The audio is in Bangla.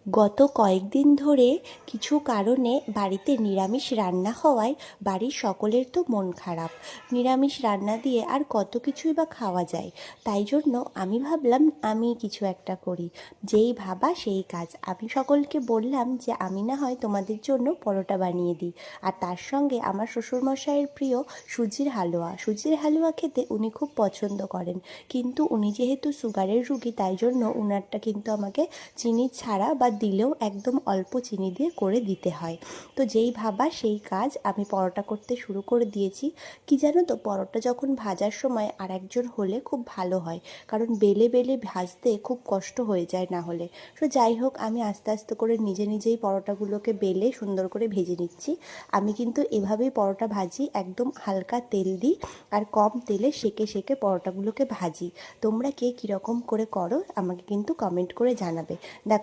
গত কয়েকদিন ধরে কিছু কারণে বাড়িতে নিরামিষ রান্না হওয়ায় বাড়ির সকলের তো মন খারাপ। নিরামিষ রান্না দিয়ে আর কত কিছুই বা খাওয়া যায়। তাই জন্য আমি ভাবলাম আমি কিছু একটা করি। যেই ভাবা সেই কাজ। আমি সকলকে বললাম যে আমি না হয় তোমাদের জন্য পরোটা বানিয়ে দিই, আর তার সঙ্গে আমার শ্বশুরমশাইয়ের প্রিয় সুজির হালুয়া। সুজির হালুয়া খেতে উনি খুব পছন্দ করেন, কিন্তু উনি যেহেতু সুগারের রুগী তাই জন্য উনারটা কিন্তু আমাকে চিনি ছাড়া বা দিলেও একদম অল্প চিনি দিয়ে করে দিতে হয়। তো যেই ভাবা সেই কাজ, আমি পরোটা করতে শুরু করে দিয়েছি। কি জানো তো, পরোটা যখন ভাজার সময় আর একজন হলে খুব ভালো হয়, কারণ বেলে বেলে ভাজতে খুব কষ্ট হয়ে যায় না হলে। তো যাই হোক, আমি আস্তে আস্তে করে নিজে নিজেই পরোটাগুলোকে বেলে সুন্দর করে ভেজে নিচ্ছি। আমি কিন্তু এভাবেই পরোটা ভাজি, একদম হালকা তেল দিই আর কম তেলে সেকে সেকে পরোটাগুলোকে ভাজি। তোমরা কে কীরকম করে করো আমাকে কিন্তু কমেন্ট করে জানাবে। দেখো